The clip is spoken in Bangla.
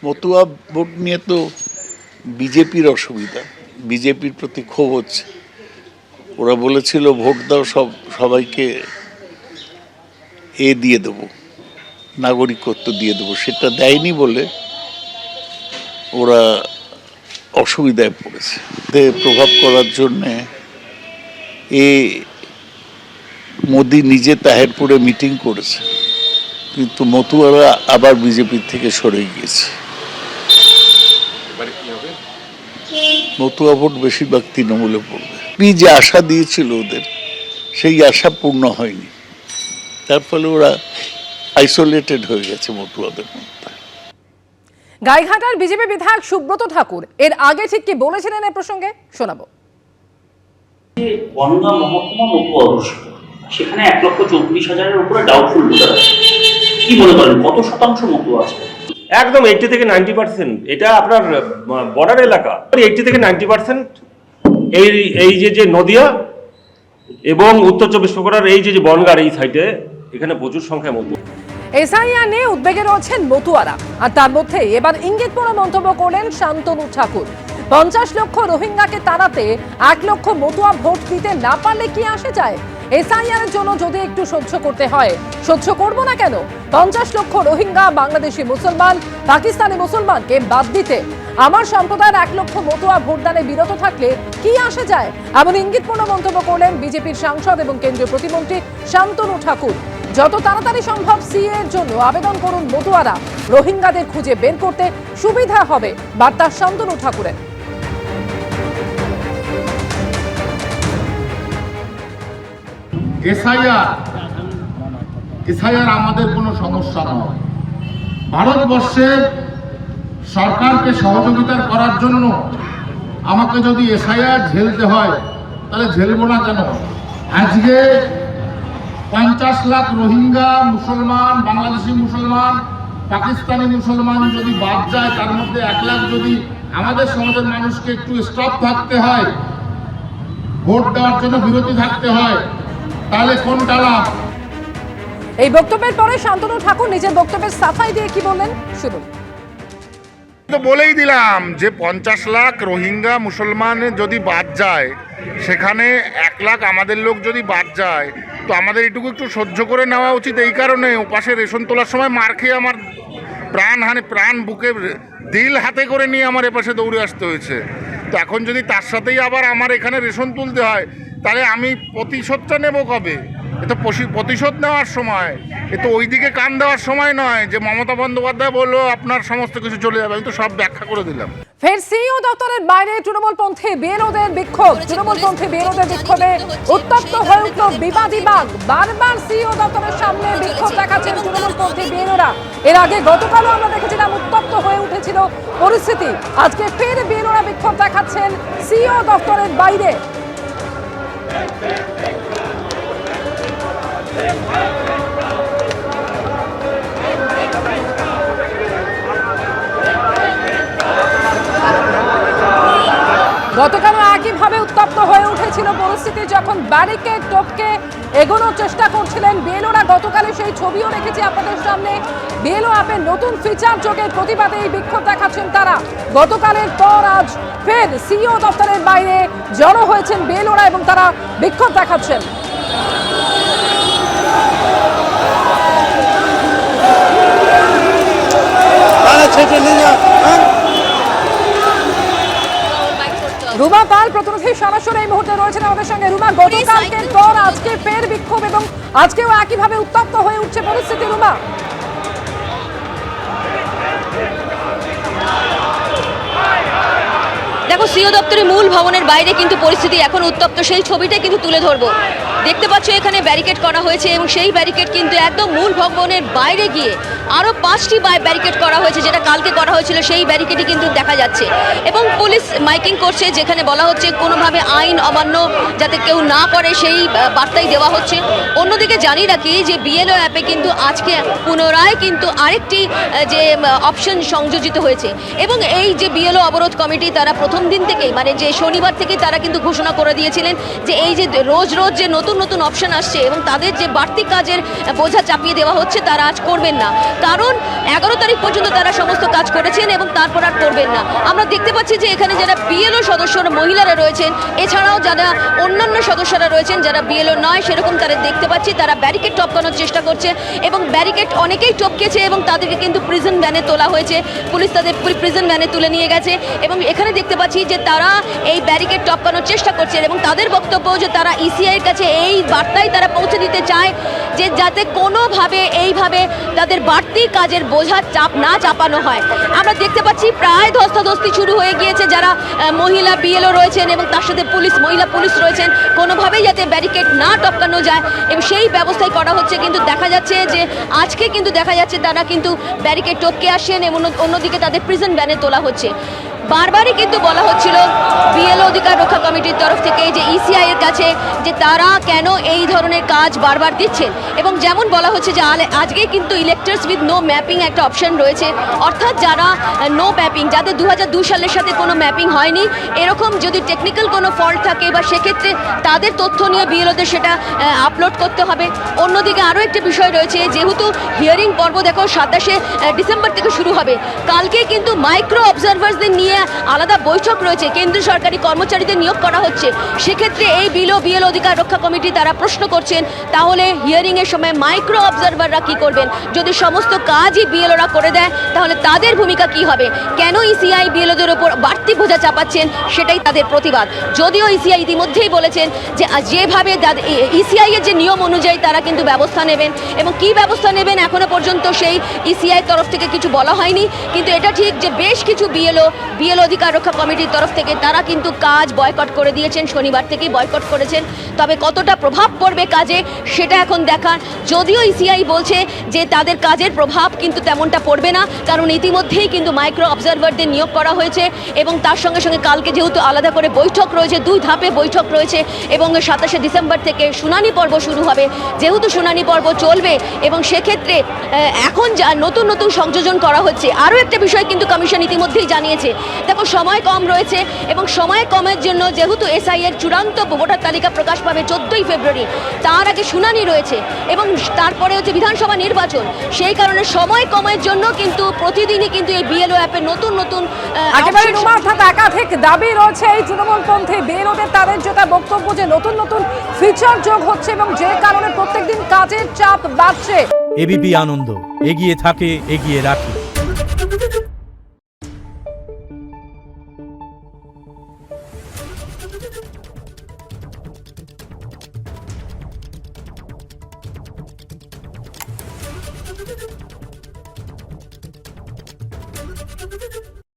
মতুয়া ভোট নিয়ে তো বিজেপির অসুবিধা, বিজেপির প্রতি ক্ষোভ হচ্ছে। ওরা বলেছিল ভোট দাও সবাইকে দিয়ে দেব, নাগরিকত্ব দিয়ে দেবো, সেটা দেয়নি বলে ওরা অসুবিধায় পড়েছে। প্রভাব করার জন্যে মোদি নিজে তাহেরপুরে মিটিং করেছে, কিন্তু মতুয়ারা আবার বিজেপির থেকে সরে গিয়েছে। মতুয়া ভোট বেশিরভাগ তৃণমূলে পড়বে। যে আশা দিয়েছিল ওদের, সেই আশা পূর্ণ হয়নি, তার ফলে ওরা আইসোলেটেড হয়ে গেছে মতুয়াদের মধ্যে। গাইঘাটার বিজেপি বিধায়ক সুব্রত ঠাকুর এর আগে ঠিক কি বলেছিলেন এই প্রসঙ্গে শোনাবো। বনগাঁ মহকুমা মতুয়া অধ্যুষিত, সেখানে 1,34,000-এর উপরে ডাউটফুল ভোটার আছে। কি মনে করেন কত শতাংশ মতুয়া আছে? একদম 80 থেকে 90%। এটা আপনার বর্ডার এলাকা, 80 থেকে 90%। এই যে নদিয়া এবং উত্তর 24 পরগনার এই যে বনগাঁর এই সাইডে, এখানে প্রচুর সংখ্যায় মতুয়া। এসআইআর নিয়ে উদ্বেগে রয়েছেন মতুয়ারা, আর তার মধ্যে এবার ইঙ্গিতপূর্ণ মন্তব্য করলেন শান্তনু ঠাকুর। 50 লক্ষ রোহিঙ্গাকে তাড়াতে 1 লক্ষ মতুয়া ভোট দিতে না পারলে কি আসে যায়? এসআইআর এর জন্য যদি একটু সহ্য করতে হয়, সহ্য করব না কেন? 50 লক্ষ রোহিঙ্গা, বাংলাদেশি মুসলমান, পাকিস্তানি মুসলমানকে বাদ দিতে আমার সম্প্রদায়ের 1 লক্ষ মতুয়া ভোটদানে বিরত থাকলে কি আসে যায়? এমন ইঙ্গিতপূর্ণ মন্তব্য করলেন বিজেপির সাংসদ এবং কেন্দ্রীয় প্রতিমন্ত্রী শান্তনু ঠাকুর। যত তাড়াতাড়ি সম্ভব সিএ এর জন্য আবেদন করুন মতুয়ারা, রোহিঙ্গাদের খুঁজে বের করতে সুবিধা হবে, বার্তা শান্তনু ঠাকুরের। এসআইআর আমাদের কোনো সমস্যা নয়। ভারতবর্ষের সরকারকে সহযোগিতা করার জন্য আমাকে যদি এসআইআর ঝেলতে হয়, তাহলে ঝেলবো না কেন? আজকে 50 লাখ রোহিঙ্গা মুসলমান, বাংলাদেশি মুসলমান, পাকিস্তানি মুসলমান যদি বাদ যায়, তার মধ্যে 1 লাখ যদি আমাদের সমাজের মানুষকে একটু স্টপ থাকতে হয়, ভোট দেওয়ার জন্য বিরতি থাকতে হয়, তাহলে কোনটা লাভ? এই বক্তব্যের পরে শান্তনু ঠাকুর নিজের বক্তব্যের সাফাই দিয়ে কি বললেন শুনুন। তো বলেই দিলাম যে 50 লাখ রোহিঙ্গা মুসলমান যদি বাদ যায়, সেখানে 1 লাখ আমাদের লোক যদি বাদ যায়, তো আমাদের এটুকু একটু সহ্য করে নেওয়া উচিত। এই কারণে ওপাশে রেশন তোলার সময় মার খেয়ে আমার প্রাণ বুকে দিল হাতে করে নিয়ে আমার এপাশে দৌড়ে আসতে হয়েছে। তো এখন যদি তার সাথেই আবার আমার এখানে রেশন তুলতে হয়, তাহলে আমি প্রতিশোধটা নেব কবে? এ তো প্রতিশোধ নেওয়ার সময়, এ তো ওইদিকে কান দেওয়ার সময় নয় যে মমতা বন্দ্যোপাধ্যায় বললো আপনার সমস্ত কিছু চলে যাবে। আমি তো সব ব্যাখ্যা করে দিলাম। ফের সিইও দপ্তরের বাইরে তৃণমূলপন্থী বিএলওদের বিক্ষোভ। তৃণমূলপন্থী বিএলওদের বিক্ষোভে উত্তপ্ত হয়ে উঠল বিবাদী বাগ। বারবার সিইও দপ্তরের সামনে বিক্ষোভ দেখাচ্ছেন তৃণমূলপন্থী বিএলওরা। এর আগে গতকালও আমরা দেখেছিলাম উত্তপ্ত হয়ে উঠেছিল পরিস্থিতি। আজকে ফের বিএলওরা বিক্ষোভ দেখাচ্ছেন সিইও দপ্তরের বাইরে। গতকাল একইভাবে উত্তপ্ত হয়ে উঠেছিল পরিস্থিতি যখন ব্যারিকেড টপকে এগোনোর চেষ্টা করছিলেন বিএলওরা। গতকালে সেই ছবিও রেখেছি আপনাদের সামনে। বিএলও অ্যাপের নতুন ফিচার যোগের প্রতিবাদে এই বিক্ষোভ দেখাচ্ছেন তারা। গতকালের পর আজ ফের সিইও দপ্তরের বাইরে জড়ো হয়েছেন বিএলওরা এবং তারা বিক্ষোভ দেখাচ্ছেন। রুমা পাল প্রতিনিধি সরাসরি এই মুহূর্তে রয়েছেন আমাদের সঙ্গে। রুমা, গতকালকের পর আজকে ফের বিক্ষোভ এবং আজকেও একইভাবে উত্তপ্ত হয়ে উঠছে পরিস্থিতি। রুমা, দেখো, সিও দপ্তরের মূল ভবনের বাইরে কিন্তু পরিস্থিতি এখন উত্তপ্ত, সেই ছবিটা কিন্তু তুলে ধরবো। দেখতে পাচ্ছ এখানে ব্যারিকেড করা হয়েছে এবং সেই ব্যারিকেড কিন্তু একদম মূল ভবনের বাইরে গিয়ে আরও 5টি ব্যারিকেড করা হয়েছে, যেটা কালকে করা হয়েছিল সেই ব্যারিকেডই কিন্তু দেখা যাচ্ছে। এবং পুলিশ মাইকিং করছে, যেখানে বলা হচ্ছে কোনোভাবে আইন অমান্য যাতে কেউ না করে সেই বার্তাই দেওয়া হচ্ছে। অন্যদিকে জানি রাখি যে বিএলও অ্যাপে কিন্তু আজকে পুনরায় কিন্তু আরেকটি যে অপশন সংযোজিত হয়েছে এবং এই যে বিএলও অবরোধ কমিটি, তারা প্রথম প্রথম দিন থেকেই মানে যে শনিবার থেকেই তারা কিন্তু ঘোষণা করে দিয়েছিলেন যে এই যে রোজ রোজ যে নতুন নতুন অপশন আসছে এবং তাদের যে বাড়তি কাজের বোঝা চাপিয়ে দেওয়া হচ্ছে তারা আজ করবেন না, কারণ 11 তারিখ পর্যন্ত তারা সমস্ত কাজ করেছেন এবং তারপর আর করবেন না। আমরা দেখতে পাচ্ছি যে এখানে যারা বিএলও সদস্যরা মহিলারা রয়েছেন, এছাড়াও যারা অন্যান্য সদস্যরা রয়েছেন যারা বিএলও নয় সেরকম তারা দেখতে পাচ্ছি তারা ব্যারিকেড টপকানোর চেষ্টা করছে এবং ব্যারিকেড অনেকেই টপকেছে এবং তাদেরকে কিন্তু প্রিজন ভ্যানে তোলা হয়েছে, পুলিশ তাদের প্রিজন ভ্যানে তুলে নিয়ে গেছে এবং এখানে দেখতে পাচ্ছি যে তারা এই ব্যারিকেড টপকানোর চেষ্টা করছে এবং তাদের বক্তব্য যে তারা ইসিআইয়ের কাছে এই বার্তাই তারা পৌঁছে দিতে চায় যে যাতে কোনোভাবে এইভাবে তাদের বাড়তি কাজের বোঝা না চাপানো হয়। আমরা দেখতে পাচ্ছি প্রায় ধস্তাধস্তি শুরু হয়ে গিয়েছে, যারা মহিলা বিএলও রয়েছেন এবং তার সাথে মহিলা পুলিশ রয়েছেন, কোনোভাবেই যাতে ব্যারিকেড না টপকানো যায় এবং সেই ব্যবস্থাই করা হচ্ছে। কিন্তু দেখা যাচ্ছে যে আজকে কিন্তু দেখা যাচ্ছে তারা কিন্তু ব্যারিকেড টপকে আসেন এবং অন্যদিকে তাদের প্রিজন ভ্যানে তোলা হচ্ছে। বারবারই কিন্তু বলা হচ্ছিল বিএলও অধিকার রক্ষা কমিটির তরফ থেকে যে ইসিআই এর কাছে যে তারা কেন এই ধরনের কাজ বারবার দিচ্ছেন এবং যেমন বলা হচ্ছে যে আজকে কিন্তু ইলেক্টরস উইথ নো ম্যাপিং একটা অপশন রয়েছে, অর্থাৎ যারা নো ম্যাপিং, যাদের 2002 সালের সাথে কোনো ম্যাপিং হয়নি, এরকম যদি টেকনিক্যাল কোনো ফল্ট থাকে বা সেক্ষেত্রে তাদের তথ্য নিয়ে বিএলওদের সেটা আপলোড করতে হবে। অন্যদিকে আরও একটি বিষয় রয়েছে, যেহেতু হিয়ারিং পর্ব দেখো 27শে ডিসেম্বর থেকে শুরু হবে, কালকে কিন্তু মাইক্রো অবজারভার্সদের নিয়ে আলাদা বৈঠক রয়েছে, কেন্দ্রীয় সরকারি কর্মচারীদের নিয়োগ করা হচ্ছে। সেক্ষেত্রে এই বিএলও অধিকার রক্ষা কমিটি তারা প্রশ্ন করছেন তাহলে হিয়ারিং এর সময় মাইক্রো অবজারভাররা কি করবেন? যদি সমস্ত কাজই বিএলওরা করে দেয় তাহলে তাদের ভূমিকা কি হবে? কেন ইসিআই বিএলওদের ওপর বাড়তি বোঝা চাপাচ্ছেন সেটাই তাদের প্রতিবাদ। যদিও ইসিআই ইতিমধ্যেই বলেছেন যে যেভাবে ইসিআই এর যে নিয়ম অনুযায়ী তারা কিন্তু ব্যবস্থা নেবেন এবং কি ব্যবস্থা নেবেন এখনো পর্যন্ত সেই ইসিআই তরফ থেকে কিছু বলা হয়নি। কিন্তু এটা ঠিক যে বেশ কিছু বিএলও অধিকার রক্ষা কমিটির তরফ থেকে তারা কিন্তু কাজ বয়কট করে দিয়েছেন, শনিবার থেকেই বয়কট করেছেন। তবে কতটা প্রভাব পড়বে কাজে সেটা এখন দেখার। যদিও ইসিআই বলছে যে তাদের কাজের প্রভাব কিন্তু তেমনটা পড়বে না, কারণ ইতিমধ্যেই কিন্তু মাইক্রো অবজারভারদের নিয়োগ করা হয়েছে এবং তার সঙ্গে সঙ্গে কালকে যেহেতু আলাদা করে বৈঠক রয়েছে, 2 ধাপে বৈঠক রয়েছে এবং 27শে ডিসেম্বর থেকে শুনানি পর্ব শুরু হবে। যেহেতু শুনানি পর্ব চলবে এবং সেক্ষেত্রে এখন যা নতুন নতুন সংযোজন করা হচ্ছে, আরও একটা বিষয় কিন্তু কমিশন ইতিমধ্যেই জানিয়েছে, দেখো সময় কম রয়েছে এবং সময় কমের জন্য যেহেতু এসআই এর চূড়ান্ত ভোটার তালিকা প্রকাশ পাবে 14ই ফেব্রুয়ারি, তার আগে শুনানি রয়েছে এবং তারপরে হচ্ছে বিধানসভা নির্বাচন, সেই কারণে সময় কমের জন্য কিন্তু প্রতিদিনই কিন্তু এই বিএলও অ্যাপে নতুন নতুন একেবারে নুমা, অর্থাৎ একাধিক দাবি রয়েছে এই তৃণমূলপন্থী বিএলওদের। তাদের যেটা বক্তব্য যে নতুন নতুন ফিচার যোগ হচ্ছে এবং যে কারণে প্রত্যেকদিন কাজের চাপ বাড়ছে। এবিপি আনন্দ এগিয়ে থাকে, এগিয়ে রাখে।